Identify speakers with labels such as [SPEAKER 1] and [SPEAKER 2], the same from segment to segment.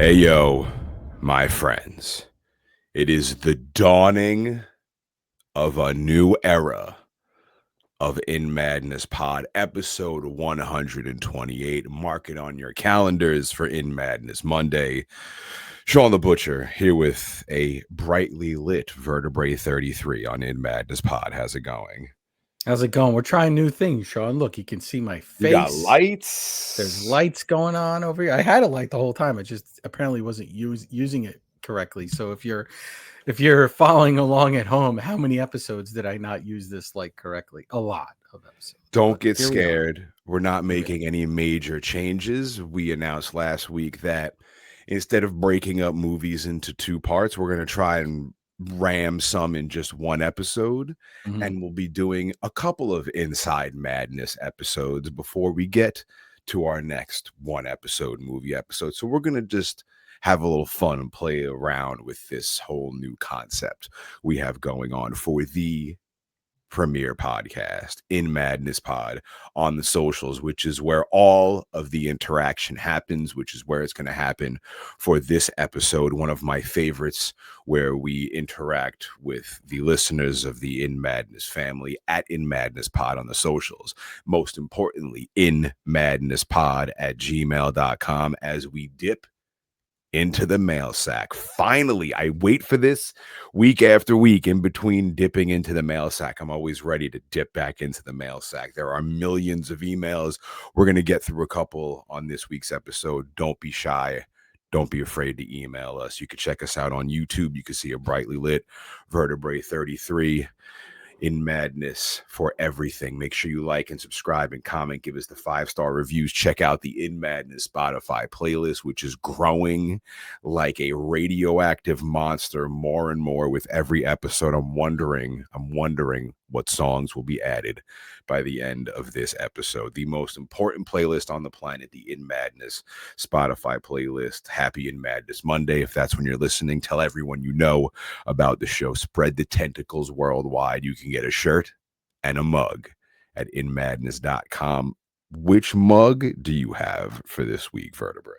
[SPEAKER 1] Hey, yo, my friends. It is the dawning of a new era of In Madness Pod, episode 128. Mark it on your calendars for In Madness Monday. Sean the Butcher here with a brightly lit Vertebrae 33 on In Madness Pod. How's it going?
[SPEAKER 2] How's it going? We're trying new things, Sean. Look, you can see my
[SPEAKER 1] You got
[SPEAKER 2] face. There's
[SPEAKER 1] lights.
[SPEAKER 2] lights going on over here. I had a light the whole time. I just apparently wasn't using it correctly. So if you're following along at home, how many episodes did I not use this light correctly? A lot of episodes.
[SPEAKER 1] Don't
[SPEAKER 2] But
[SPEAKER 1] get
[SPEAKER 2] here we are.
[SPEAKER 1] scared. We're not
[SPEAKER 2] Okay.
[SPEAKER 1] making any major changes. We announced last week that instead of breaking up movies into two parts, we're going to try and ram some in just one episode.
[SPEAKER 2] Mhm.
[SPEAKER 1] And we'll be doing a couple of Inside Madness episodes before we get to our next one episode movie episode. So we're going to just have a little fun and play around with this whole new concept we have going on for the premiere podcast, In Madness Pod, on the socials, which is where all of the interaction happens, which is where it's going to happen for this episode. One of my favorites, where we interact with the listeners of the In Madness family at In Madness Pod on the socials. Most importantly, In Madness Pod at gmail.com, as we dip into the mail sack. Finally, I wait for this week after week in between dipping into the mail sack. I'm always ready to dip back into the mail sack. There are millions of emails. We're going to get through a couple on this week's episode. Don't be shy. Don't be afraid to email us. You can check us out on YouTube. You can see a brightly lit Vertebrae 33. In Madness for everything. Make sure you like and subscribe and comment. Give us the 5-star reviews. Check out the In Madness Spotify playlist, which is growing like a radioactive monster more and more with every episode. I'm wondering what songs will be added by the end of this episode. The most important playlist on the planet, the In Madness Spotify playlist. Happy In Madness Monday. If that's when you're listening, tell everyone you know about the show. Spread the tentacles worldwide. You can get a shirt and a mug at inmadness.com. Which mug do you have for this week, Vertebrae?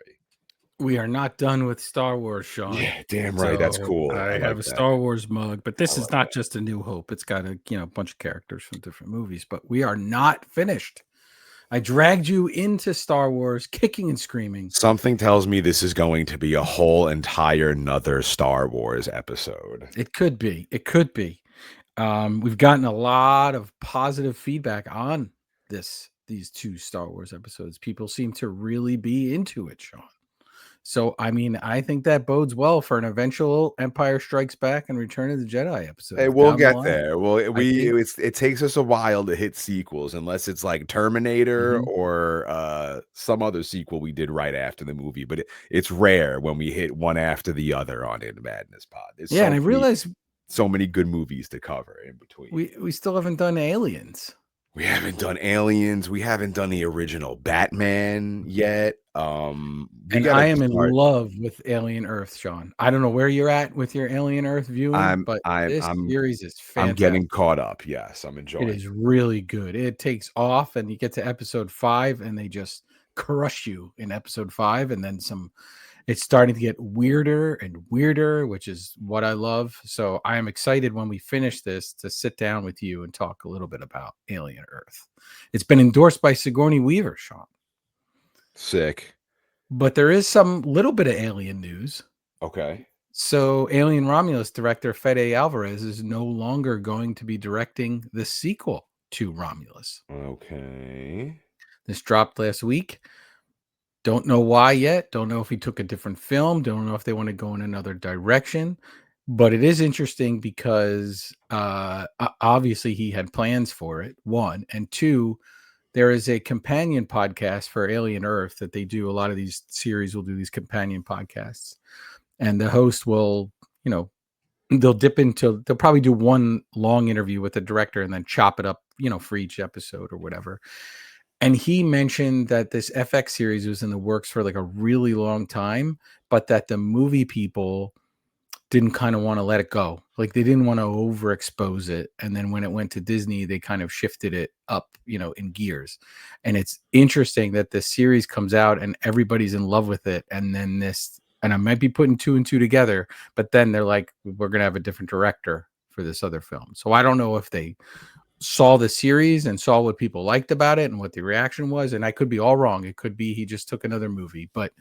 [SPEAKER 2] We are not done with Star Wars, Sean.
[SPEAKER 1] Yeah, damn right. That's cool.
[SPEAKER 2] I
[SPEAKER 1] I
[SPEAKER 2] have
[SPEAKER 1] like
[SPEAKER 2] a
[SPEAKER 1] that.
[SPEAKER 2] Star Wars mug, but this
[SPEAKER 1] I
[SPEAKER 2] is
[SPEAKER 1] like
[SPEAKER 2] not
[SPEAKER 1] that.
[SPEAKER 2] just a New Hope. It's got a bunch of characters from different movies, but we are not finished. I dragged you into Star Wars kicking and screaming.
[SPEAKER 1] Something tells me this is going to be a whole entire another Star Wars episode.
[SPEAKER 2] It could be. It could be. We've gotten a lot of positive feedback on these two Star Wars episodes. People seem to really be into it, Sean. So, I mean, I think that bodes well for an eventual Empire Strikes Back and Return of the Jedi episode.
[SPEAKER 1] Hey, we'll
[SPEAKER 2] Down the
[SPEAKER 1] get
[SPEAKER 2] line.
[SPEAKER 1] there. Well,
[SPEAKER 2] I think
[SPEAKER 1] it takes us a while to hit sequels, unless it's like Terminator or some other sequel we did right after the movie. But it's rare when we hit one after the other on In Madness Pod. There's
[SPEAKER 2] yeah, and I realized
[SPEAKER 1] so many good movies to cover in between.
[SPEAKER 2] we still haven't done Aliens.
[SPEAKER 1] We haven't done Aliens. We haven't done the original Batman yet. We
[SPEAKER 2] And
[SPEAKER 1] gotta
[SPEAKER 2] I am in
[SPEAKER 1] start.
[SPEAKER 2] love with Alien Earth, Sean. I don't know where you're at with your Alien Earth viewing, but this series is
[SPEAKER 1] I'm
[SPEAKER 2] fantastic.
[SPEAKER 1] getting caught up. Yes, I'm enjoying
[SPEAKER 2] It is really good. It takes off, and you get to episode 5, and they just crush you in episode 5, and then some. It's starting to get weirder and weirder, which is what I love. So I am excited when we finish this to sit down with you and talk a little bit about Alien Earth. It's been endorsed by Sigourney Weaver, Sean.
[SPEAKER 1] sick.
[SPEAKER 2] But there is some little bit of alien news.
[SPEAKER 1] Okay.
[SPEAKER 2] So Alien Romulus director Fede Alvarez is no longer going to be directing the sequel to Romulus.
[SPEAKER 1] Okay.
[SPEAKER 2] This dropped last week. Don't know why yet. Don't know if he took a different film. Don't know if they want to go in another direction. But it is interesting because obviously he had plans for it, one. And two, there is a companion podcast for Alien Earth that they do. A lot of these series will do these companion podcasts. And the host will, they'll probably do one long interview with the director and then chop it up, for each episode or whatever. And he mentioned that this FX series was in the works for like a really long time, but that the movie people didn't kind of want to let it go. Like they didn't want to overexpose it. And then when it went to Disney, they kind of shifted it up, in gears. And it's interesting that this series comes out and everybody's in love with it. And then this and I might be putting 2 and 2 together, but then they're like, we're gonna have a different director for this other film. So I don't know if they saw the series and saw what people liked about it and what the reaction was, and I could be all wrong. It could be he just took another movie, but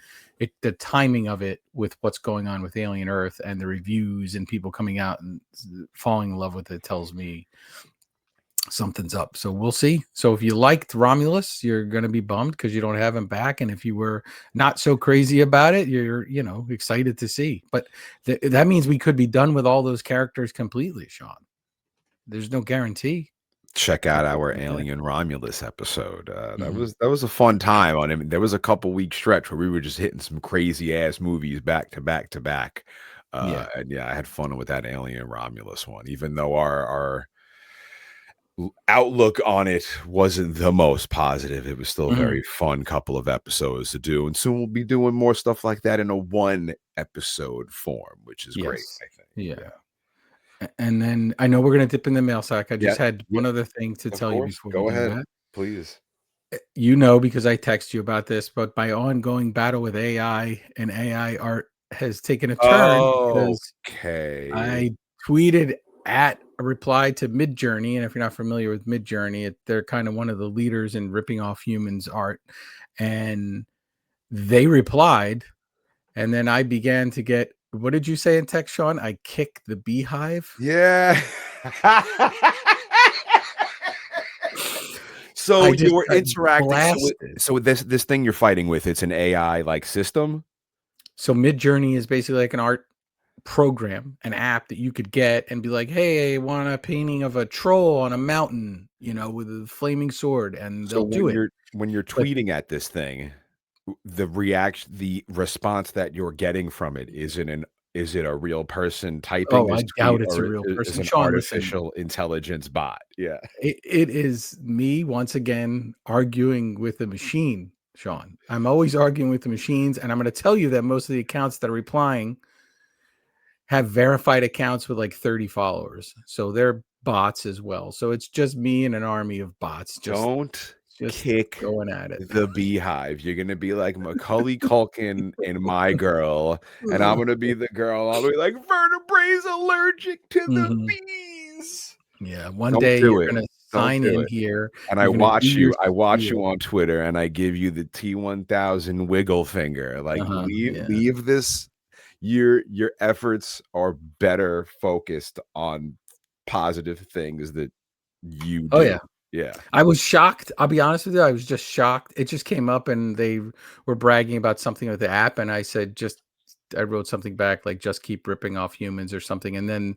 [SPEAKER 2] the timing of it with what's going on with Alien Earth and the reviews and people coming out and falling in love with it tells me something's up. So we'll see. So if you liked Romulus, you're going to be bummed because you don't have him back, and if you were not so crazy about it, you're excited to see. But that means we could be done with all those characters completely, Sean. There's no guarantee.
[SPEAKER 1] Check out our Alien Romulus episode. That was a fun time on him. There was a couple week stretch where we were just hitting some crazy ass movies back to back to back.
[SPEAKER 2] Yeah.
[SPEAKER 1] And yeah, I had fun with that Alien Romulus one, even though our outlook on it wasn't the most positive. It was still a very fun couple of episodes to do, and soon we'll be doing more stuff like that in a one episode form, which is great,
[SPEAKER 2] Yes.
[SPEAKER 1] I think.
[SPEAKER 2] Yeah. And then I know we're going to dip in the mail sack. I
[SPEAKER 1] Yeah.
[SPEAKER 2] just had
[SPEAKER 1] Yeah.
[SPEAKER 2] one other thing to
[SPEAKER 1] Of
[SPEAKER 2] tell you
[SPEAKER 1] course.
[SPEAKER 2] before we
[SPEAKER 1] Go
[SPEAKER 2] do
[SPEAKER 1] ahead,
[SPEAKER 2] that.
[SPEAKER 1] please.
[SPEAKER 2] Because I text you about this, but my ongoing battle with AI and AI art has taken a turn because
[SPEAKER 1] Okay.
[SPEAKER 2] I tweeted at a reply to Midjourney, and if you're not familiar with Midjourney, they're kind of one of the leaders in ripping off humans' art, and they replied, and then I began to get, what did you say in text, Sean? I kicked the beehive.
[SPEAKER 1] Yeah. So
[SPEAKER 2] I just
[SPEAKER 1] you're
[SPEAKER 2] got
[SPEAKER 1] interacting.
[SPEAKER 2] blasted.
[SPEAKER 1] So this thing you're fighting with, it's an AI like system.
[SPEAKER 2] So Midjourney is basically like an art program, an app that you could get and be like, hey, I want a painting of a troll on a mountain, with a flaming sword, and
[SPEAKER 1] So
[SPEAKER 2] they'll do it.
[SPEAKER 1] when you're
[SPEAKER 2] But
[SPEAKER 1] tweeting at this thing, the response that you're getting from it, is it a real person typing
[SPEAKER 2] oh,
[SPEAKER 1] this
[SPEAKER 2] I
[SPEAKER 1] tweet,
[SPEAKER 2] doubt it's a
[SPEAKER 1] or
[SPEAKER 2] real
[SPEAKER 1] is
[SPEAKER 2] person.
[SPEAKER 1] an
[SPEAKER 2] Sean, listen,
[SPEAKER 1] artificial intelligence bot? Yeah.
[SPEAKER 2] it is me once again arguing with the machine, Sean. I'm always arguing with the machines, and I'm going to tell you that most of the accounts that are replying have verified accounts with like 30 followers. So they're bots as well. So it's just me and an army of bots
[SPEAKER 1] Don't
[SPEAKER 2] just
[SPEAKER 1] kick
[SPEAKER 2] going at it.
[SPEAKER 1] the beehive. You're gonna be like Macaulay Culkin in My Girl, and I'm gonna be the girl. I'll be like, vertebrae's allergic to the
[SPEAKER 2] Mhm.
[SPEAKER 1] bees.
[SPEAKER 2] Yeah, one
[SPEAKER 1] Don't
[SPEAKER 2] day
[SPEAKER 1] do
[SPEAKER 2] you're
[SPEAKER 1] it.
[SPEAKER 2] gonna
[SPEAKER 1] Don't
[SPEAKER 2] sign
[SPEAKER 1] do
[SPEAKER 2] in
[SPEAKER 1] it.
[SPEAKER 2] here,
[SPEAKER 1] And
[SPEAKER 2] you're gonna do your
[SPEAKER 1] I watch you
[SPEAKER 2] spiel.
[SPEAKER 1] on Twitter, and I give you the T1000 wiggle finger. Like,
[SPEAKER 2] Yeah.
[SPEAKER 1] leave this. Your efforts are better focused on positive things that you
[SPEAKER 2] Oh,
[SPEAKER 1] do.
[SPEAKER 2] yeah.
[SPEAKER 1] Yeah.
[SPEAKER 2] I was shocked, I'll be honest with you, I was just shocked. It just came up and they were bragging about something with the app, and I said, I wrote something back like, "Just keep ripping off humans," or something, and then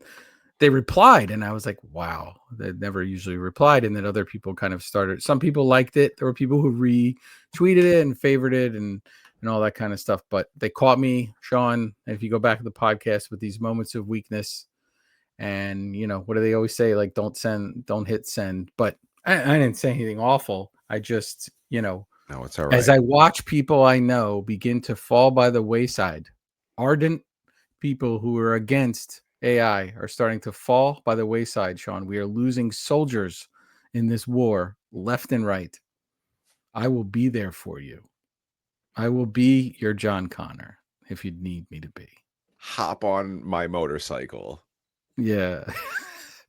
[SPEAKER 2] they replied, and I was like, wow, they never usually replied. And then other people kind of started, some people liked it. There were people who retweeted it and favored it and all that kind of stuff. But they caught me, Sean. And if you go back to the podcast with these moments of weakness, and what do they always say? Like, don't hit send. But I didn't say anything awful. I just,
[SPEAKER 1] No, it's all
[SPEAKER 2] as
[SPEAKER 1] right.
[SPEAKER 2] I watch people I know begin to fall by the wayside, ardent people who are against AI are starting to fall by the wayside, Sean. We are losing soldiers in this war, left and right. I will be there for you. I will be your John Connor if you need me to be.
[SPEAKER 1] Hop on my motorcycle.
[SPEAKER 2] Yeah.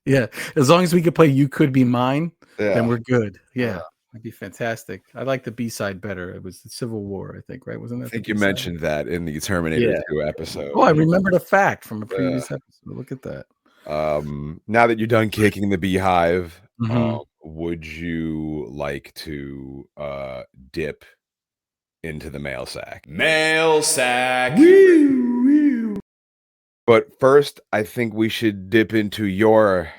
[SPEAKER 2] Yeah. As long as we could play You Could Be Mine, then
[SPEAKER 1] Yeah.
[SPEAKER 2] we're good. Yeah. That'd be fantastic. I like the B-side better. It was the Civil War, I think, right? Wasn't
[SPEAKER 1] I
[SPEAKER 2] that the
[SPEAKER 1] think you
[SPEAKER 2] B-side?
[SPEAKER 1] mentioned that in the Terminator
[SPEAKER 2] Yeah.
[SPEAKER 1] 2
[SPEAKER 2] Oh, I
[SPEAKER 1] episode.
[SPEAKER 2] remembered a fact from a
[SPEAKER 1] Yeah.
[SPEAKER 2] previous episode. Look at that.
[SPEAKER 1] Now that you're done kicking the beehive,
[SPEAKER 2] Mhm.
[SPEAKER 1] would you like to dip into the mail sack?
[SPEAKER 3] Mail sack.
[SPEAKER 1] But first, I think we should dip into your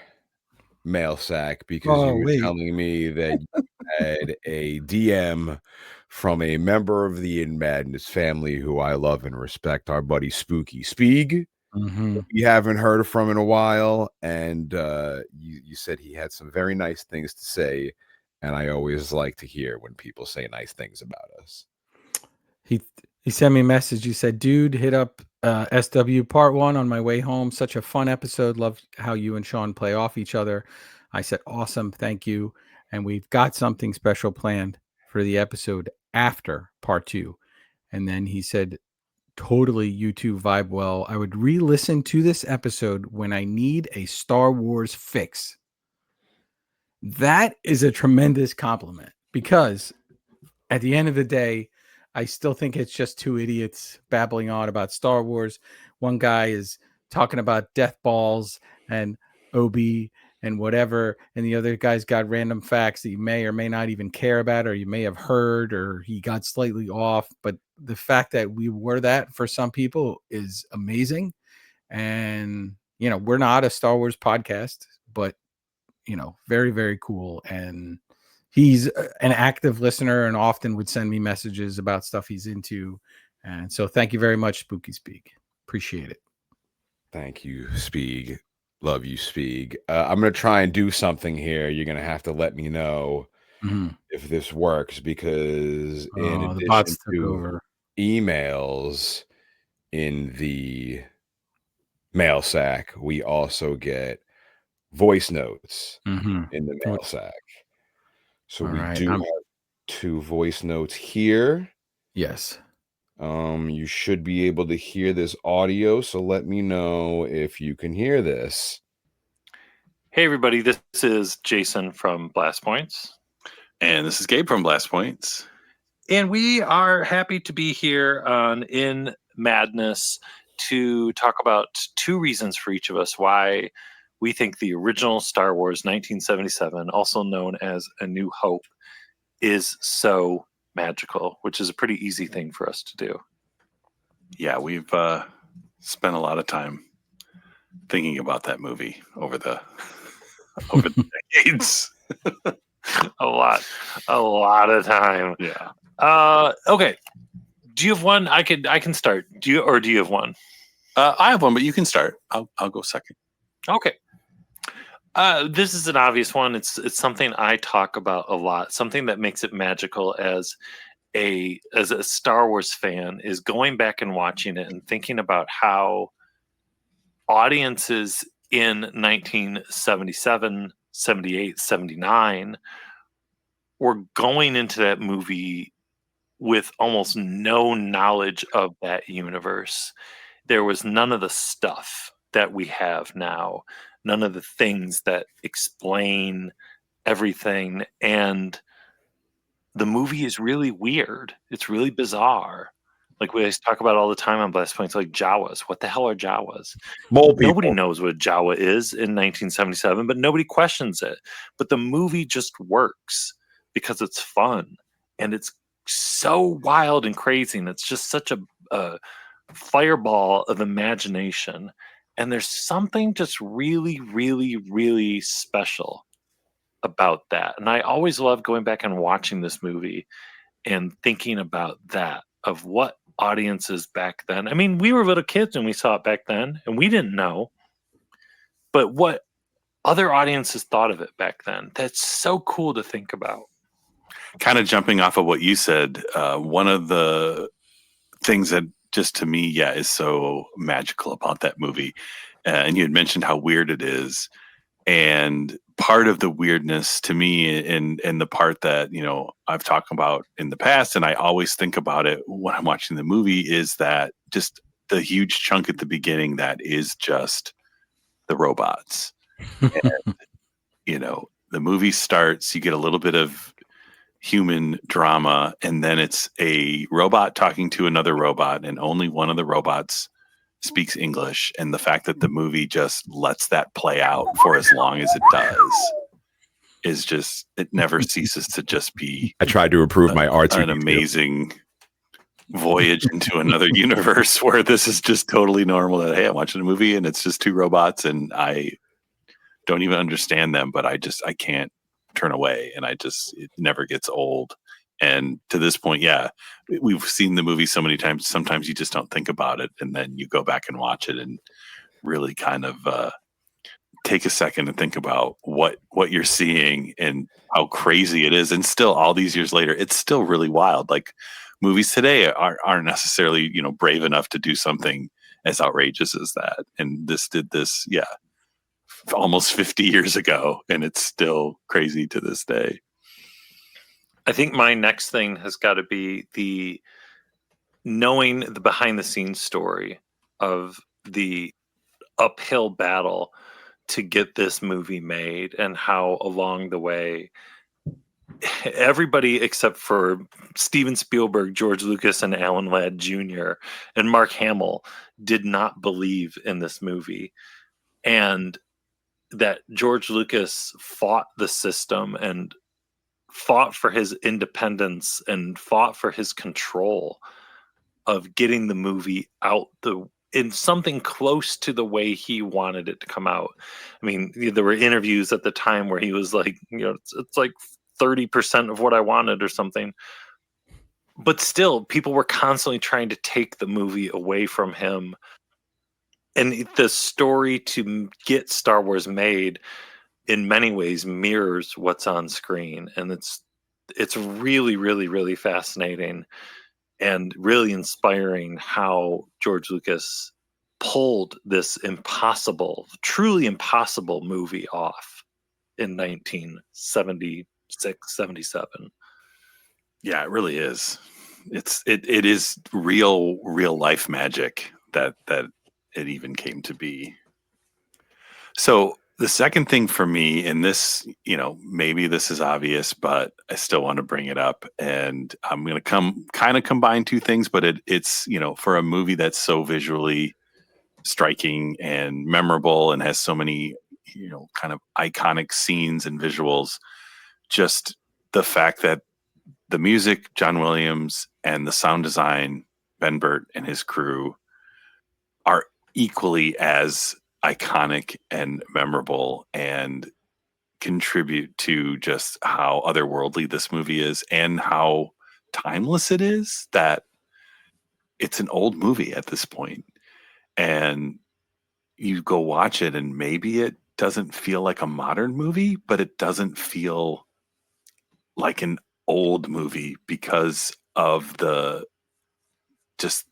[SPEAKER 1] mail sack because
[SPEAKER 2] Oh,
[SPEAKER 1] you were
[SPEAKER 2] wait.
[SPEAKER 1] telling me that you had a DM from a member of the In Madness family who I love and respect, our buddy Spooky Speeg.
[SPEAKER 2] Mhm.
[SPEAKER 1] We haven't heard from in a while, and you said he had some very nice things to say, and I always like to hear when people say nice things about us.
[SPEAKER 2] He he sent me a message. He said, "Dude, hit up SW part 1 on my way home. Such a fun episode. Love how you and Sean play off each other." I said, "Awesome, thank you." And we've got something special planned for the episode after part 2. And then he said, totally YouTube vibe well. I would re-listen to this episode when I need a Star Wars fix. That is a tremendous compliment because at the end of the day, I still think it's just two idiots babbling on about Star Wars. One guy is talking about death balls and Obi and whatever, and the other guy's got random facts that you may or may not even care about, or you may have heard, or he got slightly off. But the fact that we were that for some people is amazing. And, you know, we're not a Star Wars podcast, but, you know, very, very cool. And he's an active listener and often would send me messages about stuff he's into. And so thank you very much, Spooky Speak. Appreciate it.
[SPEAKER 1] Thank you, Spieg. Love you, Spieg. I'm going to try and do something here. You're going to have to let me know if this works, because in
[SPEAKER 2] The
[SPEAKER 1] addition
[SPEAKER 2] bots took
[SPEAKER 1] to
[SPEAKER 2] over.
[SPEAKER 1] emails in the mail sack, we also get voice notes in the mail sack. So
[SPEAKER 2] All
[SPEAKER 1] we
[SPEAKER 2] right,
[SPEAKER 1] do have 2 voice notes here.
[SPEAKER 2] Yes.
[SPEAKER 1] You should be able to hear this audio, so let me know if you can hear this.
[SPEAKER 4] Hey everybody, this is Jason from Blast Points.
[SPEAKER 5] And this is Gabe from Blast Points.
[SPEAKER 4] And we are happy to be here on In Madness to talk about 2 reasons for each of us why we think the original Star Wars 1977, also known as A New Hope, is so magical, which is a pretty easy thing for us to do.
[SPEAKER 5] Yeah, we've spent a lot of time thinking about that movie over the decades.
[SPEAKER 4] a lot of time.
[SPEAKER 5] Yeah.
[SPEAKER 4] Okay. Do you have one? I can start. Do you have one?
[SPEAKER 5] I have one, but you can start. I'll go second.
[SPEAKER 4] Okay. This is an obvious one. It's something I talk about a lot. Something that makes it magical as a Star Wars fan is going back and watching it and thinking about how audiences in 1977, 78, 79 were going into that movie with almost no knowledge of that universe. There was none of the stuff that we have now, none of the things that explain everything. And the movie is really weird. It's really bizarre. Like we always talk about all the time on Blast Points, like Jawas. What the hell are Jawas? Nobody knows what Jawa is in 1977, but nobody questions it. But the movie just works because it's fun and it's so wild and crazy, and it's just such a fireball of imagination. And there's something just really, really, really special about that. And I always love going back and watching this movie and thinking about that, of what audiences back then. I mean, we were little kids when we saw it back then, and we didn't know. But what other audiences thought of it back then, that's so cool to think about.
[SPEAKER 5] Kind of jumping off of what you said, one of the things that just to me, is so magical about that movie. And you had mentioned how weird it is. And part of the weirdness to me, and the part that, you know, I've talked about in the past, and I always think about it when I'm watching the movie, is that just the huge chunk at the beginning that is just the robots. And, you know, the movie starts, you get a little bit of human drama, and then it's a robot talking to another robot, and only one of the robots speaks English. And the fact that the movie just lets that play out for as long as it does is just, it never ceases to just be,
[SPEAKER 1] I tried to improve my arts.
[SPEAKER 5] An amazing voyage into another universe where this is just totally normal. That, hey, I'm watching a movie and it's just 2 robots and I don't even understand them, but I can't turn away, and it never gets old. And to this point, we've seen the movie so many times, sometimes you just don't think about it, and then you go back and watch it and really kind of take a second and think about what you're seeing and how crazy it is. And still, all these years later, it's still really wild. Like, movies today aren't necessarily, you know, brave enough to do something as outrageous as that. And this did this, almost 50 years ago, and it's still crazy to this day.
[SPEAKER 4] I think my next thing has got to be the knowing the behind the scenes story of the uphill battle to get this movie made, and how along the way everybody except for Steven Spielberg, George Lucas, and Alan Ladd Jr. and Mark Hamill did not believe in this movie, and that George Lucas fought the system and fought for his independence and fought for his control of getting the movie out in something close to the way he wanted it to come out. I mean, there were interviews at the time where he was like, it's like 30% of what I wanted or something. But still, people were constantly trying to take the movie away from him. And the story to get Star Wars made in many ways mirrors what's on screen. And it's really, really, really fascinating and really inspiring how George Lucas pulled this truly impossible movie off in 1976, 77.
[SPEAKER 5] Yeah, it really is. It is real life magic that it even came to be. So the second thing for me, and this, maybe this is obvious, but I still want to bring it up, and I'm going to kind of combine two things, but it's for a movie that's so visually striking and memorable and has so many kind of iconic scenes and visuals, just the fact that the music, John Williams, and the sound design, Ben Burtt and his crew, are equally as iconic and memorable and contribute to just how otherworldly this movie is and how timeless it is, that it's an old movie at this point. And you go watch it and maybe it doesn't feel like a modern movie, but it doesn't feel like an old movie because of the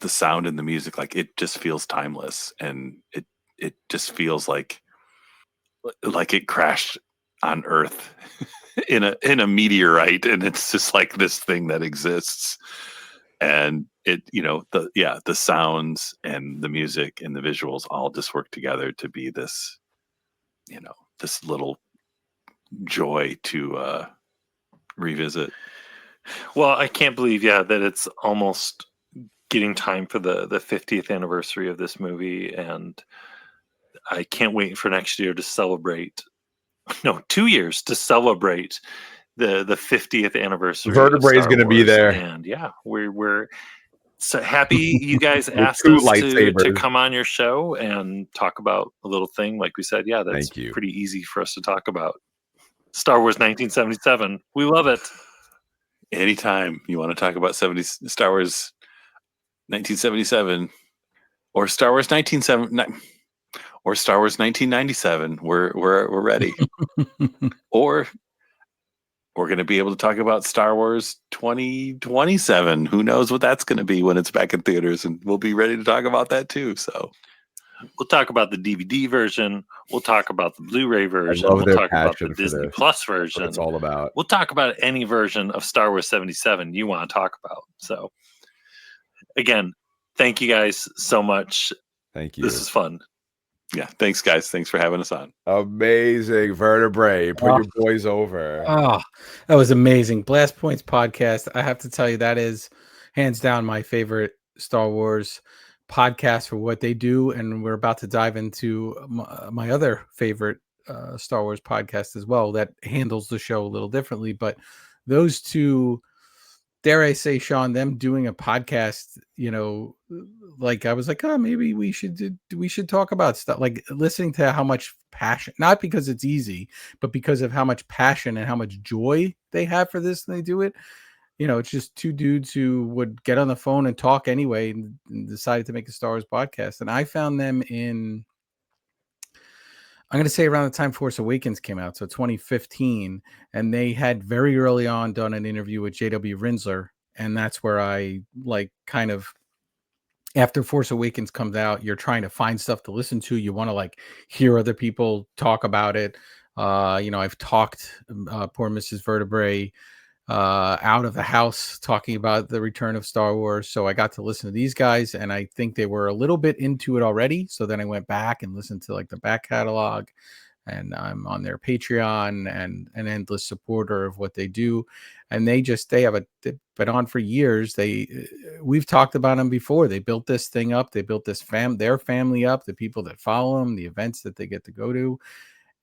[SPEAKER 5] sound and the music. Like, it just feels timeless, and it just feels like it crashed on Earth in a meteorite, and it's just like this thing that exists. And it, the sounds and the music and the visuals all just work together to be this, this little joy to revisit.
[SPEAKER 4] Well, I can't believe, that it's almost getting time for the 50th anniversary of this movie, and I can't wait for next year to celebrate. No, 2 years to celebrate the 50th anniversary.
[SPEAKER 1] Vertebrae is going to be there,
[SPEAKER 4] and we're so happy you guys asked us to come on your show and talk about a little thing. Like we said, that's pretty easy for us to talk about. Star Wars 1977. We love it.
[SPEAKER 5] Anytime you want to talk about Star Wars 1977 or Star Wars 1997 or Star Wars 1997, we're ready. Or we're going to be able to talk about Star Wars 2027. Who knows what that's going to be when it's back in theaters, and we'll be ready to talk about that too. So
[SPEAKER 4] we'll talk about the DVD version. We'll talk about the Blu-ray version. We'll talk about the Disney Plus version.
[SPEAKER 1] It's all about.
[SPEAKER 4] We'll talk about any version of Star Wars 77 you want to talk about. So again, thank you guys so much.
[SPEAKER 1] Thank you.
[SPEAKER 4] This is fun.
[SPEAKER 5] Yeah, thanks guys. Thanks for having us on.
[SPEAKER 1] Amazing. Vertebrae. Put your boys over.
[SPEAKER 2] Oh, that was amazing. Blast Points podcast. I have to tell you, that is hands down my favorite Star Wars podcast for what they do. And we're about to dive into my other favorite Star Wars podcast as well, that handles the show a little differently. But those two, dare I say, Sean, them doing a podcast, like I was like, oh, maybe we should talk about stuff, like listening to how much passion, not because it's easy, but because of how much passion and how much joy they have for this and they do it. It's just two dudes who would get on the phone and talk anyway and decided to make a Star Wars podcast. And I found them I'm going to say around the time Force Awakens came out, so 2015, and they had very early on done an interview with J.W. Rinsler, and that's where I kind of, after Force Awakens comes out, you're trying to find stuff to listen to. You want to hear other people talk about it. I've talked poor Mrs. Vertebrae out of the house talking about the return of Star Wars. So I got to listen to these guys, and I think they were a little bit into it already. So then I went back and listened to like the back catalog, and I'm on their Patreon and an endless supporter of what they do. And they've been on for years. We've talked about them before. They built this thing up. They built their family up, the people that follow them, the events that they get to go to.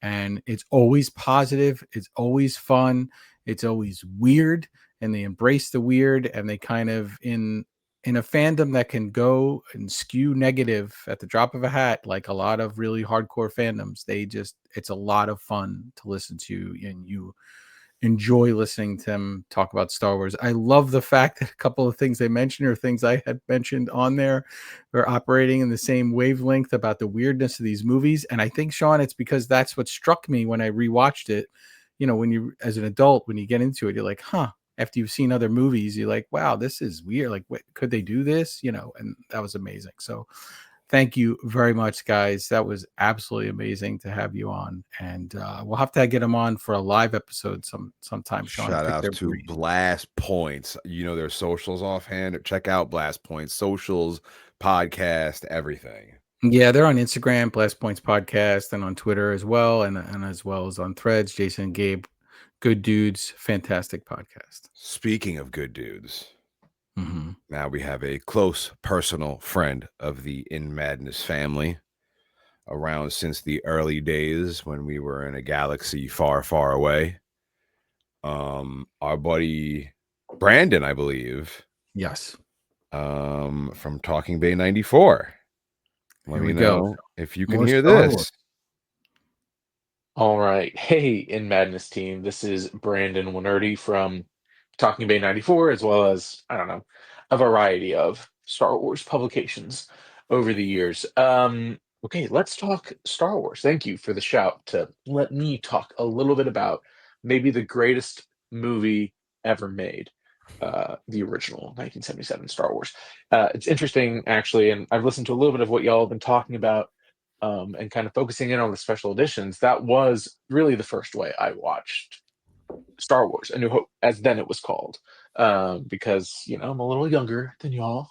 [SPEAKER 2] And it's always positive. It's always fun. It's always weird, and they embrace the weird, and they kind of in a fandom that can go and skew negative at the drop of a hat, like a lot of really hardcore fandoms. It's a lot of fun to listen to, and you enjoy listening to them talk about Star Wars. I love the fact that a couple of things they mentioned are things I had mentioned on there. They're operating in the same wavelength about the weirdness of these movies. And I think, Sean, it's because that's what struck me when I rewatched it. You know, when you, as an adult, when you get into it, you're like, huh, after you've seen other movies, you're like, wow, this is weird. Like, could they do this? You know, and that was amazing. So thank you very much, guys. That was absolutely amazing to have you on, and we'll have to get them on for a live episode sometime. Sean,
[SPEAKER 1] Shout
[SPEAKER 2] pick
[SPEAKER 1] out
[SPEAKER 2] their
[SPEAKER 1] to
[SPEAKER 2] brain.
[SPEAKER 1] Blast Points. You know their socials offhand. Check out Blast Points socials, podcast, everything.
[SPEAKER 2] Yeah, they're on Instagram, Blast Points Podcast, and on Twitter as well, and as well as on Threads. Jason and Gabe, good dudes, fantastic podcast.
[SPEAKER 1] Speaking of good dudes,
[SPEAKER 2] Mm-hmm.
[SPEAKER 1] now we have a close personal friend of the In Madness family, around since the early days when we were in a galaxy far, far away. Our buddy Brandon, I believe,
[SPEAKER 2] Yes,
[SPEAKER 1] from Talking Bay 94. Let
[SPEAKER 2] here
[SPEAKER 1] me
[SPEAKER 2] we go.
[SPEAKER 1] know if you can
[SPEAKER 2] More
[SPEAKER 1] hear
[SPEAKER 2] Star Wars.
[SPEAKER 1] this.
[SPEAKER 3] All right. Hey, In Madness team. This is Brandon Winerdy from Talking Bay 94, as well as, I don't know, a variety of Star Wars publications over the years. Okay, let's talk Star Wars. Thank you for the shout to let me talk a little bit about maybe the greatest movie ever made, the original 1977 Star Wars. It's interesting, actually, and I've listened to a little bit of what y'all have been talking about, and kind of focusing in on the special editions. That was really the first way I watched Star Wars, A New Hope, as then it was called, because I'm a little younger than y'all.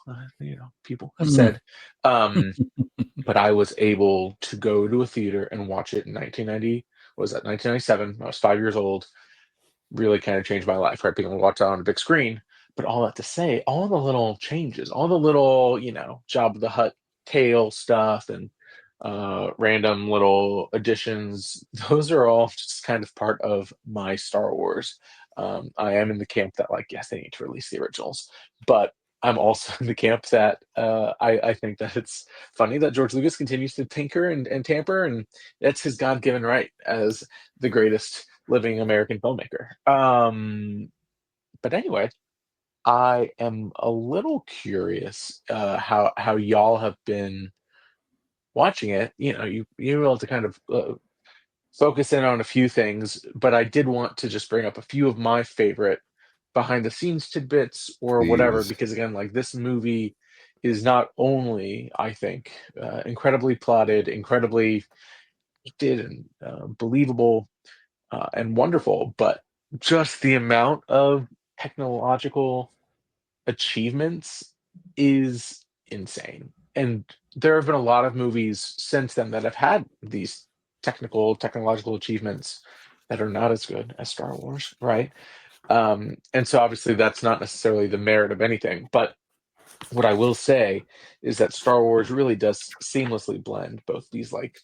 [SPEAKER 3] People have
[SPEAKER 2] Mm.
[SPEAKER 3] said, but I was able to go to a theater and watch it in 1990. What was that, 1997? I was 5 years old. Really kind of changed my life, right? Being able to watch that on a big screen. But all that to say, all the little changes, all the little, Job of the Hut tail stuff and random little additions, those are all just kind of part of my Star Wars. I am in the camp that, like, yes, they need to release the originals, but I'm also in the camp that I think that it's funny that George Lucas continues to tinker and tamper, and that's his God-given right as the greatest living American filmmaker. But anyway, I am a little curious how y'all have been watching it. You're able to kind of focus in on a few things, but I did want to just bring up a few of my favorite behind the scenes tidbits or whatever,
[SPEAKER 1] Please.
[SPEAKER 3] because again, like, this movie is not only, I think, incredibly plotted, incredibly acted, and believable, and wonderful, but just the amount of technological achievements is insane. And there have been a lot of movies since then that have had these technological achievements that are not as good as Star Wars, right? And so obviously that's not necessarily the merit of anything, but what I will say is that Star Wars really does seamlessly blend both these, like,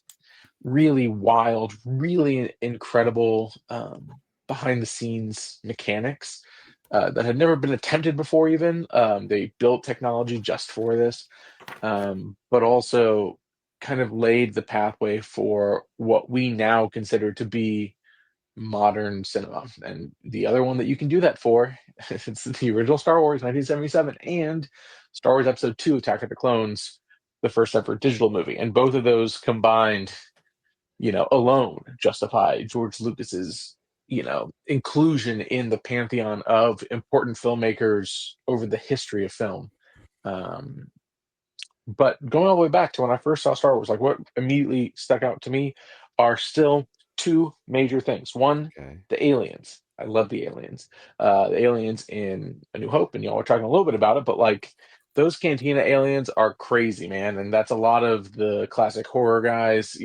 [SPEAKER 3] really wild, really incredible, behind the scenes mechanics that had never been attempted before. Even they built technology just for this, but also kind of laid the pathway for what we now consider to be modern cinema. And the other one that you can do that for, it's the original Star Wars 1977 and Star Wars Episode 2, Attack of the Clones, the first ever digital movie. And both of those combined, alone justify George Lucas's, inclusion in the pantheon of important filmmakers over the history of film. Um, but going all the way back to when I first saw Star Wars, like, what immediately stuck out to me are still two major things. One,
[SPEAKER 1] Okay.
[SPEAKER 3] the aliens. I love the aliens in A New Hope, and y'all were talking a little bit about it, but like those Cantina aliens are crazy, man, and that's a lot of the classic horror guys.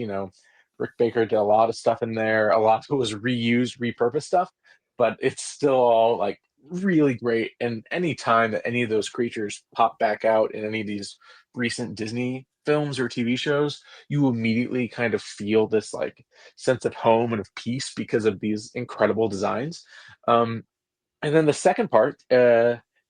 [SPEAKER 3] Rick Baker did a lot of stuff in there. A lot of it was reused, repurposed stuff, but it's still all like really great. And any time that any of those creatures pop back out in any of these recent Disney films or TV shows, you immediately kind of feel this like sense of home and of peace because of these incredible designs. Um, and then the second part,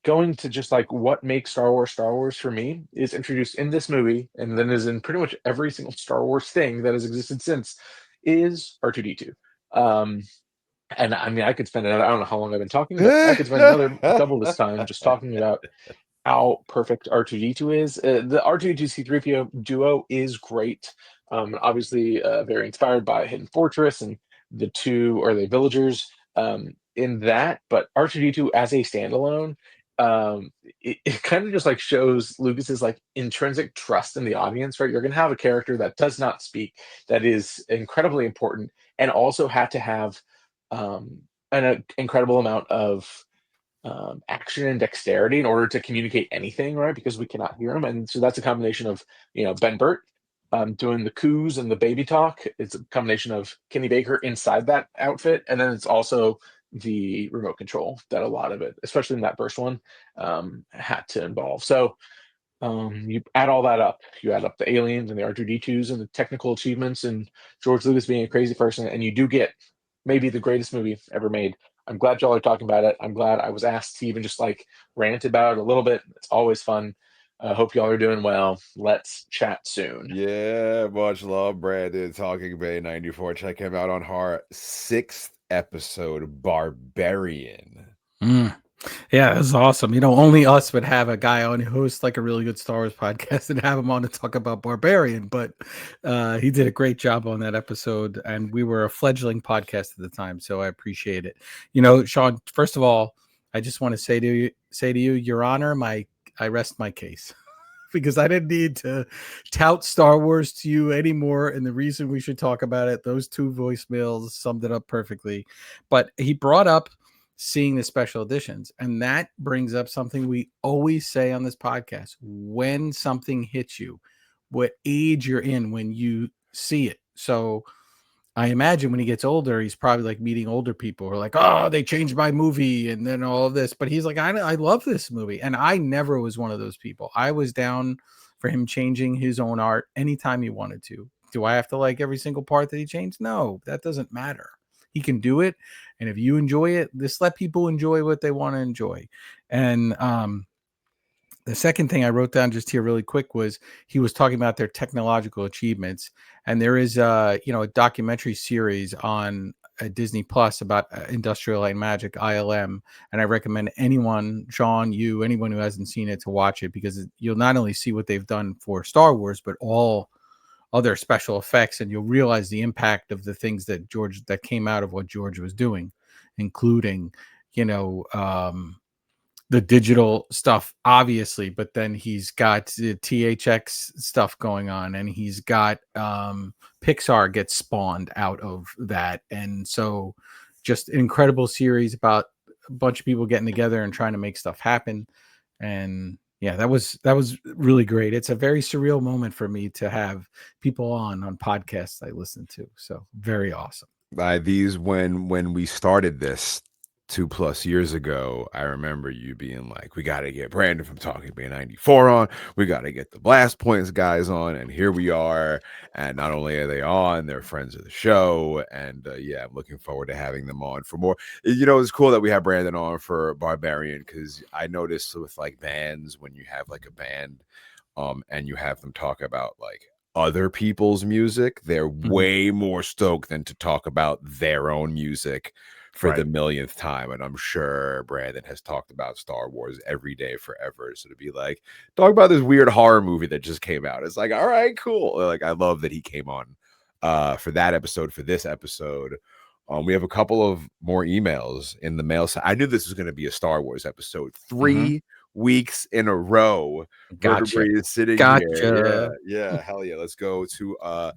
[SPEAKER 3] going to just like what makes Star Wars for me, is introduced in this movie, and then is in pretty much every single Star Wars thing that has existed since, is R2D2. Um, and I mean, I could spend I don't know how long I've been talking, but I could spend another double this time just talking about how perfect R2D2 is. The R2D2 C3PO duo is great. Obviously, very inspired by Hidden Fortress and the two or the villagers in that, but R2D2 as a standalone, it kind of just like shows Lucas's like intrinsic trust in the audience, right? You're gonna have a character that does not speak, that is incredibly important, and also had to have an incredible amount of action and dexterity in order to communicate anything, right? Because we cannot hear him, and so that's a combination of Ben Burt doing the coos and the baby talk. It's a combination of Kenny Baker inside that outfit, and then it's also the remote control that a lot of it, especially in that first one, had to involve. So you add all that up. You add up the aliens and the R2D2s and the technical achievements and George Lucas being a crazy person, and you do get maybe the greatest movie ever made. I'm glad y'all are talking about it. I'm glad I was asked to even just like rant about it a little bit. It's always fun. Hope y'all are doing well. Let's chat soon.
[SPEAKER 1] Yeah, much love, Brandon. Talking Bay 94. Check him out on our 6th episode, Barbarian.
[SPEAKER 2] Yeah, that's awesome. Only us would have a guy on who hosts like a really good Star Wars podcast and have him on to talk about Barbarian. But he did a great job on that episode, and we were a fledgling podcast at the time, so I appreciate it. Sean, first of all, I just want to say to you, Your Honor, I rest my case. Because I didn't need to tout Star Wars to you anymore. And the reason we should talk about it, those two voicemails summed it up perfectly. But he brought up seeing the special editions. And that brings up something we always say on this podcast. When something hits you, what age you're in when you see it. So I imagine when he gets older, he's probably like meeting older people who are like, oh, they changed my movie and then all of this. But he's like, I love this movie. And I never was one of those people. I was down for him changing his own art anytime he wanted to. Do I have to like every single part that he changed? No, that doesn't matter. He can do it. And if you enjoy it, just let people enjoy what they want to enjoy. And the second thing I wrote down just here really quick was he was talking about their technological achievements. And there is a documentary series on Disney Plus about Industrial Light and Magic, ILM. And I recommend anyone, Sean, anyone who hasn't seen it, to watch it, because you'll not only see what they've done for Star Wars, but all other special effects. And you'll realize the impact of the things that came out of what George was doing, including, the digital stuff, obviously, but then he's got the THX stuff going on, and he's got Pixar gets spawned out of that. And so just an incredible series about a bunch of people getting together and trying to make stuff happen. And yeah, that was really great. It's a very surreal moment for me to have people on podcasts I listen to. So very awesome.
[SPEAKER 1] These when we started this 2+ years ago, I remember you being like, we got to get Brandon from Talking Bay 94 on. We got to get the Blast Points guys on. And here we are. And not only are they on, they're friends of the show. And yeah, I'm looking forward to having them on for more. It's cool that we have Brandon on for Barbarian, because I noticed with like bands, when you have like a band and you have them talk about like other people's music, they're way more stoked than to talk about their own music for the millionth time. And I'm sure Brandon has talked about Star Wars every day forever. So to be like, talk about this weird horror movie that just came out, it's like, all right, cool. Like, I love that he came on for that episode, for this episode. We have a couple of more emails in the mail. I knew this was going to be a Star Wars episode. 3 weeks in a row.
[SPEAKER 2] Gotcha.
[SPEAKER 1] Vertebrae is sitting here. Yeah, hell yeah. Let's go to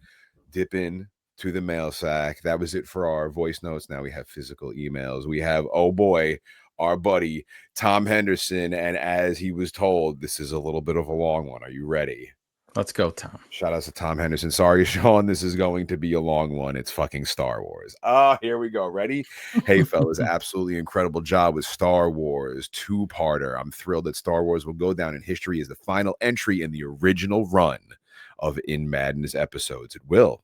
[SPEAKER 1] dip in to the mail sack. That was it for our voice notes. Now we have physical emails. We have, oh boy, our buddy Tom Henderson. And as he was told, this is a little bit of a long one. Are you ready?
[SPEAKER 2] Let's go, Tom.
[SPEAKER 1] Shout out to Tom Henderson. Sorry, Sean, this is going to be a long one. It's fucking Star Wars. Oh, here we go. Ready? Hey, fellas, absolutely incredible job with Star Wars 2-parter. I'm thrilled that Star Wars will go down in history as the final entry in the original run of In Madness episodes. It will.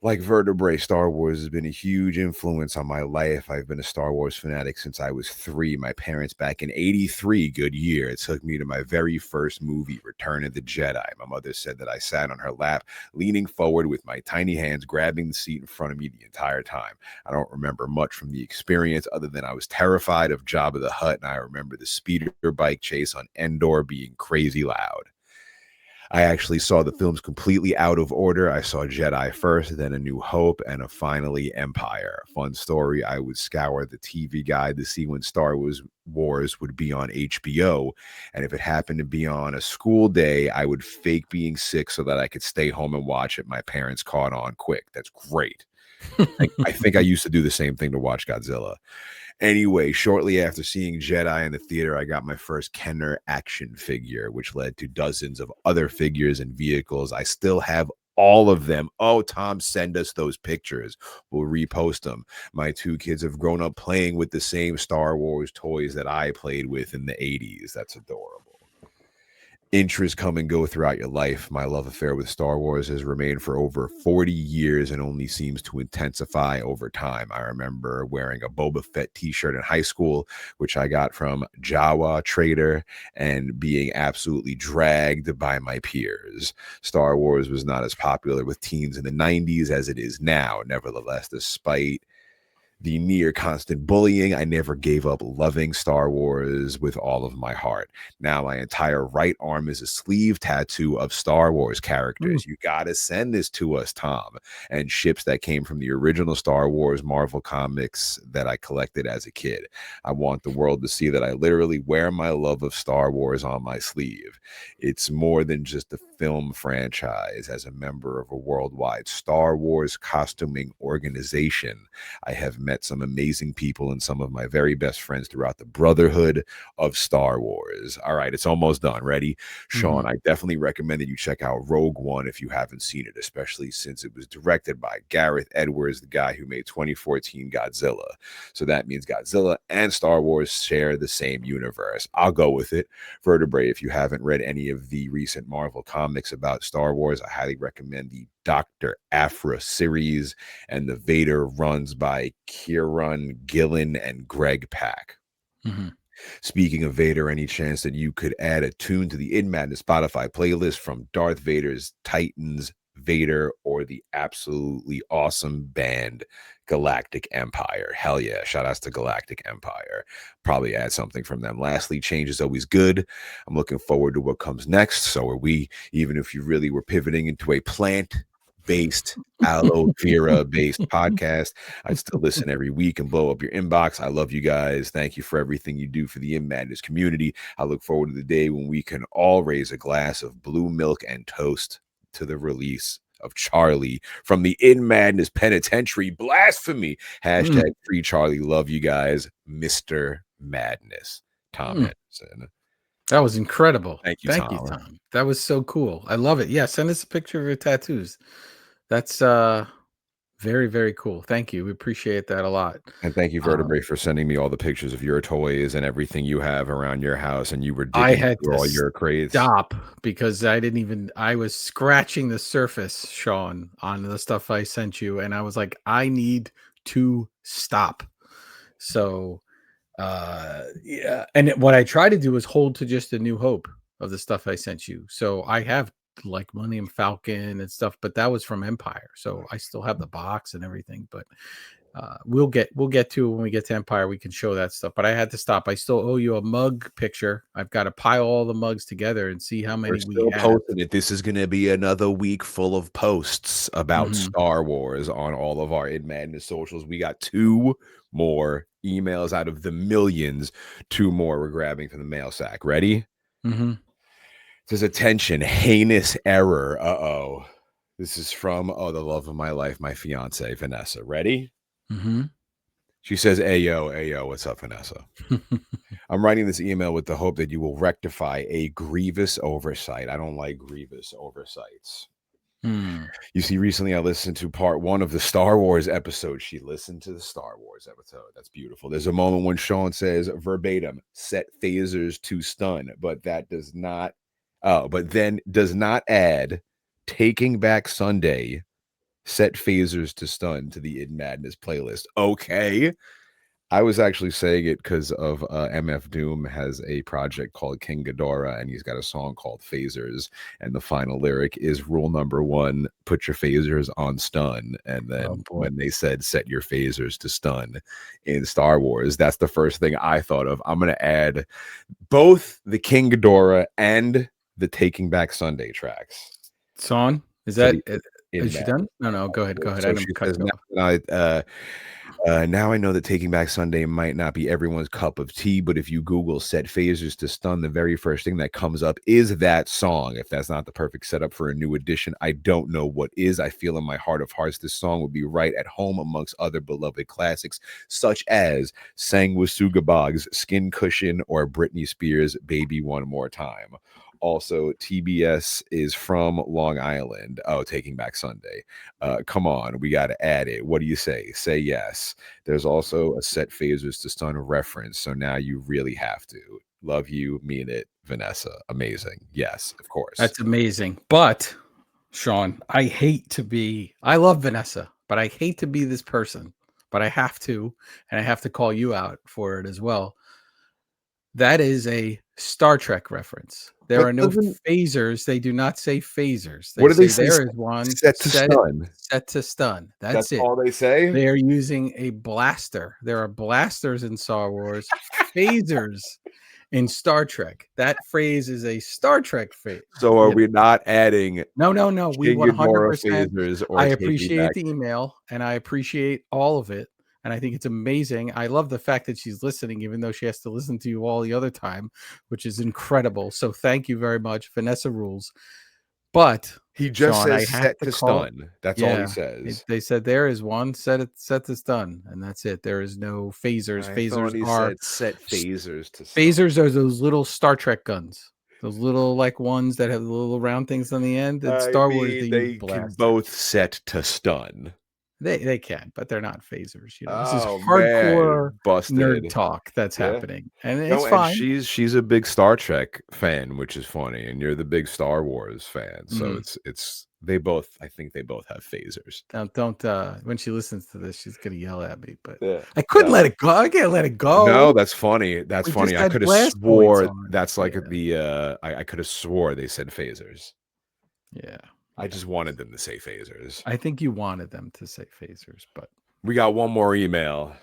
[SPEAKER 1] Like Vertebrae, Star Wars has been a huge influence on my life. I've been a Star Wars fanatic since I was 3. My parents back in 83, good year, it took me to my very first movie, Return of the Jedi. My mother said that I sat on her lap, leaning forward with my tiny hands, grabbing the seat in front of me the entire time. I don't remember much from the experience other than I was terrified of Jabba the Hutt, and I remember the speeder bike chase on Endor being crazy loud. I actually saw the films completely out of order. I saw Jedi first, then A New Hope, and finally Empire. Fun story, I would scour the TV guide to see when Star Wars would be on HBO. And if it happened to be on a school day, I would fake being sick so that I could stay home and watch it. My parents caught on quick. That's great. I think I used to do the same thing to watch Godzilla. Anyway, shortly after seeing Jedi in the theater, I got my first Kenner action figure, which led to dozens of other figures and vehicles. I still have all of them. Oh, Tom, send us those pictures. We'll repost them. My 2 kids have grown up playing with the same Star Wars toys that I played with in the 80s. That's adorable. Interests come and go throughout your life. My love affair with Star Wars has remained for over 40 years and only seems to intensify over time. I remember wearing a Boba Fett t-shirt in high school, which I got from Jawa Trader, and being absolutely dragged by my peers. Star Wars was not as popular with teens in the 90s as it is now. Nevertheless, despite the near constant bullying, I never gave up loving Star Wars with all of my heart. Now my entire right arm is a sleeve tattoo of Star Wars characters. You gotta send this to us, Tom. And ships that came from the original Star Wars Marvel comics that I collected as a kid. I want the world to see that I literally wear my love of Star Wars on my sleeve. It's more than just a film franchise. As a member of a worldwide Star Wars costuming organization, I have met some amazing people and some of my very best friends throughout the brotherhood of Star Wars. All right, it's almost done. Ready? Sean, I definitely recommend that you check out Rogue One if you haven't seen it, especially since it was directed by Gareth Edwards, the guy who made 2014 Godzilla. So that means Godzilla and Star Wars share the same universe. I'll go with it. Vertebrae, if you haven't read any of the recent Marvel comics about Star Wars, I highly recommend the Dr. Aphra series and the Vader runs by Kieran Gillen and Greg Pak. Speaking of Vader, any chance that you could add a tune to the In Madness Spotify playlist from Darth Vader's Titans, Vader, or the absolutely awesome band Galactic Empire? Hell yeah. Shout outs to Galactic Empire. Probably add something from them. Lastly, change is always good. I'm looking forward to what comes next. So are we, even if you really were pivoting into a plant-based, aloe vera-based podcast, I'd still listen every week and blow up your inbox. I love you guys. Thank you for everything you do for the In Madness community. I look forward to the day when we can all raise a glass of blue milk and toast to the release of Charlie from the In Madness Penitentiary. Blasphemy. Hashtag free Charlie. Love you guys. Mr. Madness. Tom Henderson.
[SPEAKER 2] That was incredible.
[SPEAKER 1] Thank you,
[SPEAKER 2] Thank
[SPEAKER 1] Tom.
[SPEAKER 2] you, Tom. That was so cool. I love it. Yeah, send us a picture of your tattoos. That's very, very cool. Thank you. We appreciate that a lot.
[SPEAKER 1] And thank you, Vertebrae, for sending me all the pictures of your toys and everything you have around your house. And you were
[SPEAKER 2] I
[SPEAKER 1] digging
[SPEAKER 2] had
[SPEAKER 1] through
[SPEAKER 2] to
[SPEAKER 1] all your crates.
[SPEAKER 2] stop because I was scratching the surface, Sean, on the stuff I sent you. And I was like, I need to stop. So, yeah. And what I try to do is hold to just A New Hope of the stuff I sent you. So I have like Millennium Falcon and stuff, but that was from Empire. So I still have the box and everything, but we'll get to when we get to Empire, we can show that stuff. But I had to stop. I still owe you a mug picture. I've got to pile all the mugs together and see how many we have.
[SPEAKER 1] Posting it. This is going to be another week full of posts about Star Wars on all of our In Madness socials. We got 2 more emails out of the millions. 2 more we're grabbing from the mail sack. Ready? There's attention, heinous error. This is from the love of my life, my fiance, Vanessa. Ready?
[SPEAKER 2] Mm-hmm.
[SPEAKER 1] She says, Ayo, what's up, Vanessa? I'm writing this email with the hope that you will rectify a grievous oversight. I don't like grievous oversights. You see, recently I listened to part 1 of the Star Wars episode. She listened to the Star Wars episode. That's beautiful. There's a moment when Sean says verbatim, set phasers to stun, but then does not add Taking Back Sunday, set phasers to stun to the In Madness playlist. Okay. I was actually saying it because of MF Doom has a project called King Ghidorah, and he's got a song called Phasers, and the final lyric is rule number 1, put your phasers on stun. And then when they said set your phasers to stun in Star Wars, that's the first thing I thought of. I'm going to add both the King Ghidorah and the Taking Back Sunday tracks.
[SPEAKER 2] Son, is that is she done? No, go ahead.
[SPEAKER 1] So she says, now I know that Taking Back Sunday might not be everyone's cup of tea, but if you Google set phasers to stun, the very first thing that comes up is that song. If that's not the perfect setup for a new edition, I don't know what is. I feel in my heart of hearts this song would be right at home amongst other beloved classics, such as Sanguisuga Boggs' Skin Cushion or Britney Spears' Baby One More Time. Also, TBS is from Long Island. Oh, Taking Back Sunday. Come on, we got to add it. What do you say? Say yes. There's also a set phasers to stun reference, so now you really have to. Love you, mean it, Vanessa. Amazing. Yes, of course.
[SPEAKER 2] That's amazing. But, Sean, I love Vanessa, but I hate to be this person, but I have to, and I have to call you out for it as well. That is a Star Trek reference. There are no phasers. They do not say phasers.
[SPEAKER 1] What do they say?
[SPEAKER 2] There is one
[SPEAKER 1] set to stun.
[SPEAKER 2] Set to stun. That's it.
[SPEAKER 1] All they say?
[SPEAKER 2] They are using a blaster. There are blasters in Star Wars, phasers in Star Trek. That phrase is a Star Trek phrase.
[SPEAKER 1] So are we not adding?
[SPEAKER 2] No. We 100%.
[SPEAKER 1] Phasers
[SPEAKER 2] I appreciate the email and I appreciate all of it. And I think it's amazing. I love the fact that she's listening, even though she has to listen to you all the other time, which is incredible. So thank you very much. Vanessa rules. But
[SPEAKER 1] he just says set to stun. That's all he says.
[SPEAKER 2] They said there is one set to stun, and that's it. There is no phasers. Phasers are
[SPEAKER 1] set phasers to
[SPEAKER 2] stun. Phasers are those little Star Trek guns. Those little like ones that have the little round things on the end. In Star Wars, they
[SPEAKER 1] can both set to stun.
[SPEAKER 2] They can, but they're not phasers. You know, this is hardcore nerd talk that's happening, and it's fine.
[SPEAKER 1] And she's a big Star Trek fan, which is funny, and you're the big Star Wars fan, so it's they both. I think they both have phasers.
[SPEAKER 2] Don't when she listens to this, she's gonna yell at me. But I couldn't let it go. I can't let it go.
[SPEAKER 1] No, that's funny. That's funny. I could have swore that's like I could have swore they said phasers.
[SPEAKER 2] Yeah.
[SPEAKER 1] I just wanted them to say phasers.
[SPEAKER 2] I think you wanted them to say phasers, but
[SPEAKER 1] we got one more email.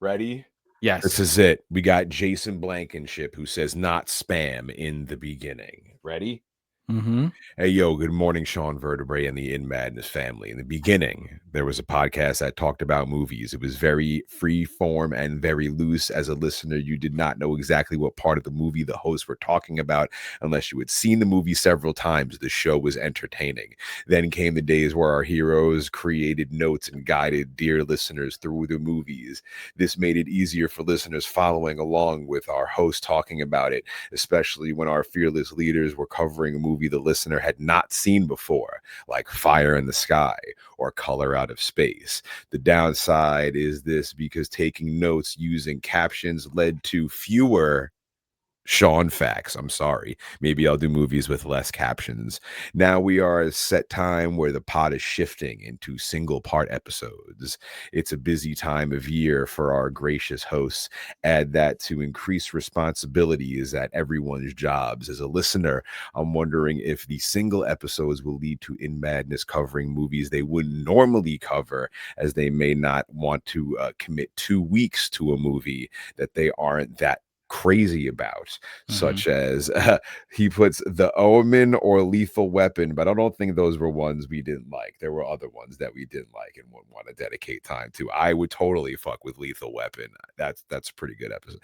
[SPEAKER 1] Ready?
[SPEAKER 2] Yes.
[SPEAKER 1] This is it. We got Jason Blankenship who says not spam in the beginning. Ready?
[SPEAKER 2] Mm-hmm.
[SPEAKER 1] Hey, yo, good morning, Sean Vertebrae and the In Madness family. In the beginning, there was a podcast that talked about movies. It was very free form and very loose. As a listener, you did not know exactly what part of the movie the hosts were talking about unless you had seen the movie several times. The show was entertaining. Then came the days where our heroes created notes and guided dear listeners through the movies. This made it easier for listeners following along with our host talking about it, especially when our fearless leaders were covering a movie the listener had not seen before, like Fire in the Sky or Color Out of Space. The downside is this because taking notes using captions led to fewer Sean facts. I'm sorry. Maybe I'll do movies with less captions. Now we are at a set time where the pot is shifting into single part episodes. It's a busy time of year for our gracious hosts. Add that to increased responsibilities at everyone's jobs. As a listener, I'm wondering if the single episodes will lead to In Madness covering movies they wouldn't normally cover, as they may not want to commit 2 weeks to a movie that they aren't that crazy about, such as he puts The Omen or Lethal Weapon, but I don't think those were ones we didn't like. There were other ones that we didn't like and would want to dedicate time to. I would totally fuck with Lethal Weapon. That's a pretty good episode.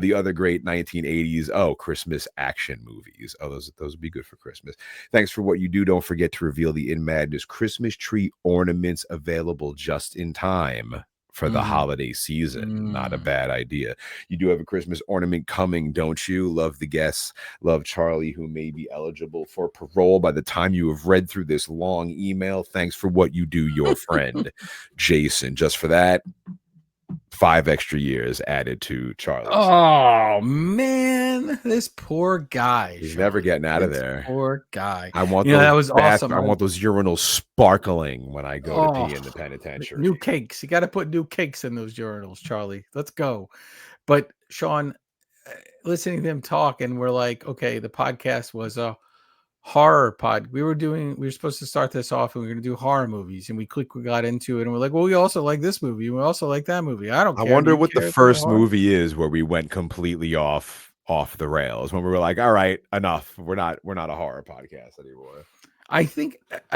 [SPEAKER 1] The other great 1980s Christmas action movies. Those would be good for Christmas. Thanks for what you do. Don't forget to reveal the In Madness Christmas tree ornaments available just in time for the holiday season. Not a bad idea. You do have a Christmas ornament coming, don't you? Love the guests. Love Charlie, who may be eligible for parole by the time you have read through this long email. Thanks for what you do, your friend, Jason. Just for that, 5 extra years added to Charlie's.
[SPEAKER 2] Oh man, this poor guy.
[SPEAKER 1] He's never getting out of there.
[SPEAKER 2] Poor guy.
[SPEAKER 1] I want
[SPEAKER 2] that was awesome.
[SPEAKER 1] I want those urinals sparkling when I go to pee in the penitentiary.
[SPEAKER 2] New cakes. You got to put new cakes in those urinals, Charlie. Let's go. But Sean, listening to him talk, and we're like, okay, the podcast was a horror pod. We were supposed to start this off and we were going to do horror movies, and we got into it, and we're like, well, we also like this movie, we also like that movie. I
[SPEAKER 1] wonder what the first movie is where we went completely off the rails, when we were like, all right, enough, we're not a horror podcast anymore.
[SPEAKER 2] I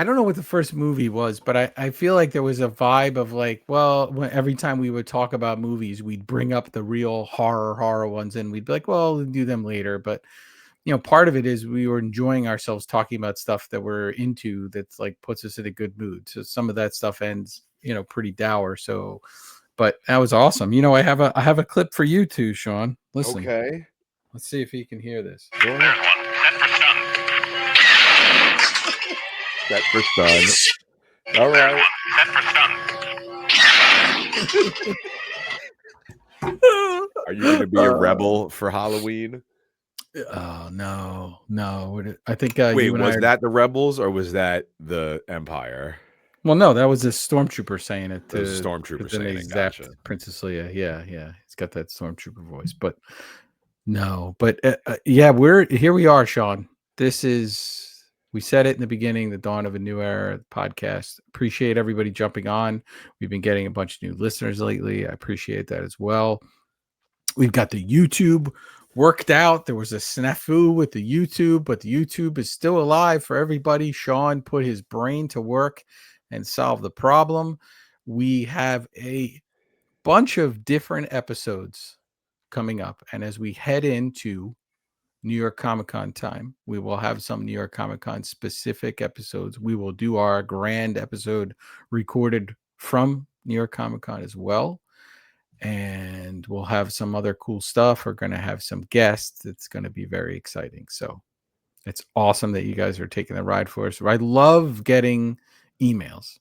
[SPEAKER 2] don't know what the first movie was, but I feel like there was a vibe of like, well, every time we would talk about movies, we'd bring up the real horror ones, and we'd be like, well, we'll do them later. But part of it is we were enjoying ourselves talking about stuff that we're into that's like puts us in a good mood. So some of that stuff ends, pretty dour. So, but that was awesome. I have a clip for you too, Sean. Listen.
[SPEAKER 1] Okay.
[SPEAKER 2] Let's see if he can hear this.
[SPEAKER 1] Go ahead. Set for stun. All right. Are you going to be a rebel for Halloween?
[SPEAKER 2] Oh no! I think.
[SPEAKER 1] Wait, was that the rebels or was that the Empire?
[SPEAKER 2] Well, no, that was a stormtrooper saying it.
[SPEAKER 1] The stormtrooper saying it. Gotcha.
[SPEAKER 2] Princess Leia. Yeah. He's got that stormtrooper voice, but no. But yeah, here. We are, Sean. We said it in the beginning, the dawn of a new era podcast. Appreciate everybody jumping on. We've been getting a bunch of new listeners lately. I appreciate that as well. We've got the YouTube worked out. There was a snafu with the YouTube, but the YouTube is still alive for everybody. Sean put his brain to work and solve the problem. We have a bunch of different episodes coming up, and as we head into New York Comic Con time, we will have some New York Comic Con specific episodes. We will do our grand episode recorded from New York Comic Con as well. And we'll have some other cool stuff. We're going to have some guests. It's going to be very exciting. So it's awesome that you guys are taking the ride for us. I love getting emails.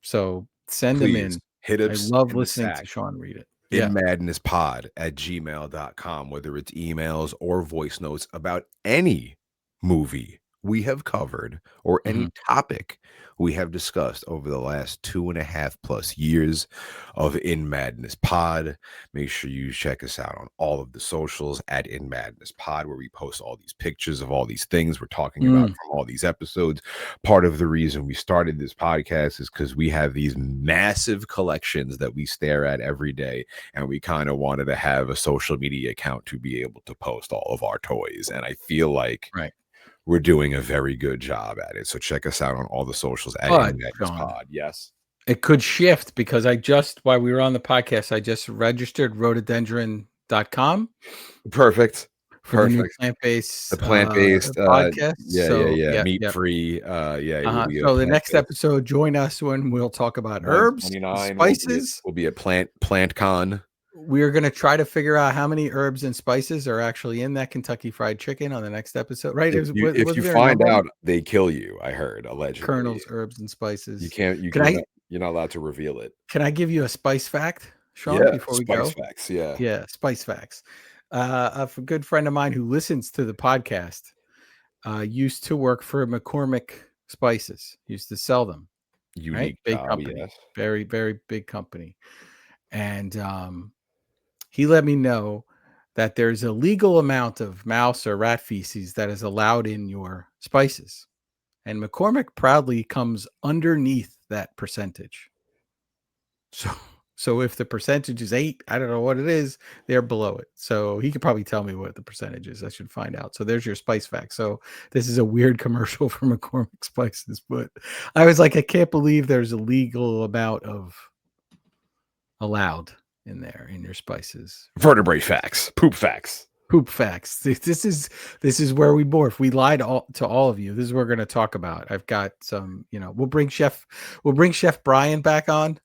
[SPEAKER 2] So send them in.
[SPEAKER 1] Hit us.
[SPEAKER 2] I love listening to Sean read it.
[SPEAKER 1] inmadnesspod@gmail.com, whether it's emails or voice notes about any movie we have covered or any topic we have discussed over the last 2.5+ years of In Madness Pod. Make sure you check us out on all of the socials at In Madness Pod, where we post all these pictures of all these things we're talking about from all these episodes. Part of the reason we started this podcast is because we have these massive collections that we stare at every day, and we kind of wanted to have a social media account to be able to post all of our toys. And I feel like we're doing a very good job at it. So check us out on all the socials at In Madness Pod. Yes.
[SPEAKER 2] It could shift because while we were on the podcast, I just registered rhododendron.com.
[SPEAKER 1] Perfect.
[SPEAKER 2] For the plant-based
[SPEAKER 1] podcast. Yeah. Meat free.
[SPEAKER 2] So the next episode, join us when we'll talk about herbs, spices.
[SPEAKER 1] We'll be at Plant Con.
[SPEAKER 2] We're going to try to figure out how many herbs and spices are actually in that Kentucky Fried Chicken on the next episode, right?
[SPEAKER 1] If you find out, they kill you, I heard, allegedly.
[SPEAKER 2] Kernels, herbs, and spices.
[SPEAKER 1] You're not allowed to reveal it.
[SPEAKER 2] Can I give you a spice fact, Sean, before we go?
[SPEAKER 1] Spice facts, yeah.
[SPEAKER 2] Yeah, spice facts. A good friend of mine who listens to the podcast used to work for McCormick Spices, used to sell them.
[SPEAKER 1] Unique
[SPEAKER 2] big company. Yes. Very, very big company. And he let me know that there's a legal amount of mouse or rat feces that is allowed in your spices. And McCormick proudly comes underneath that percentage. So So if the percentage is 8, I don't know what it is, they're below it. So he could probably tell me what the percentage is. I should find out. So there's your spice fact. So this is a weird commercial for McCormick Spices, but I was like, I can't believe there's a legal amount of allowed in there in your spices.
[SPEAKER 1] Vertebrae facts, poop facts.
[SPEAKER 2] Poop facts. This is where we morph. We lied to all of you. This is what we're going to talk about. I've got some, we'll bring Chef Brian back on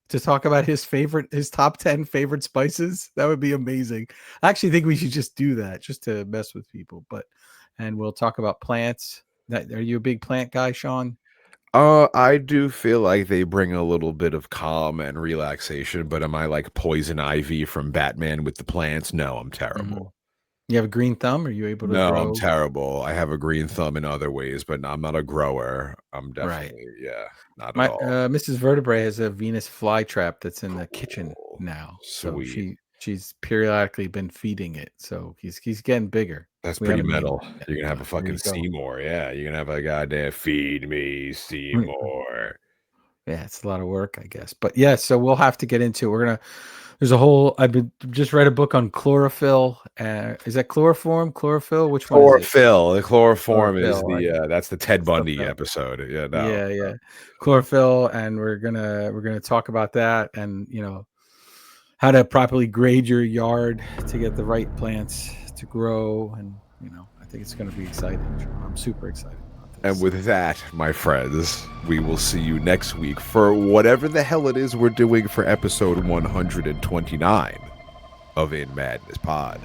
[SPEAKER 2] to talk about his top 10 favorite spices. That would be amazing. I actually think we should just do that just to mess with people. And we'll talk about plants. Are you a big plant guy, Sean?
[SPEAKER 1] I do feel like they bring a little bit of calm and relaxation, but am I like Poison Ivy from Batman with the plants? No, I'm terrible.
[SPEAKER 2] Mm-hmm. You have a green thumb? Are you able to
[SPEAKER 1] No,
[SPEAKER 2] grow?
[SPEAKER 1] I'm terrible. I have a green thumb in other ways, but I'm not a grower. I'm definitely, not at all.
[SPEAKER 2] Mrs. Vertebrae has a Venus flytrap that's in the kitchen now.
[SPEAKER 1] Sweet.
[SPEAKER 2] So she's periodically been feeding it. So he's getting bigger.
[SPEAKER 1] That's pretty metal. You're going to have a fucking Seymour. Yeah, you're going to have a goddamn feed me Seymour.
[SPEAKER 2] Yeah, it's a lot of work, I guess. But yeah, so we'll have to get into it. I've just read a book on chlorophyll. Is that chloroform? Chlorophyll? Which one is it?
[SPEAKER 1] Chlorophyll. The chloroform is that's the Ted Bundy episode. Yeah, no.
[SPEAKER 2] Yeah. Chlorophyll, and we're gonna talk about that, and how to properly grade your yard to get the right plants to grow, and I think it's gonna be exciting. I'm super excited.
[SPEAKER 1] And with that, my friends, we will see you next week for whatever the hell it is we're doing for episode 129 of In Madness Pod.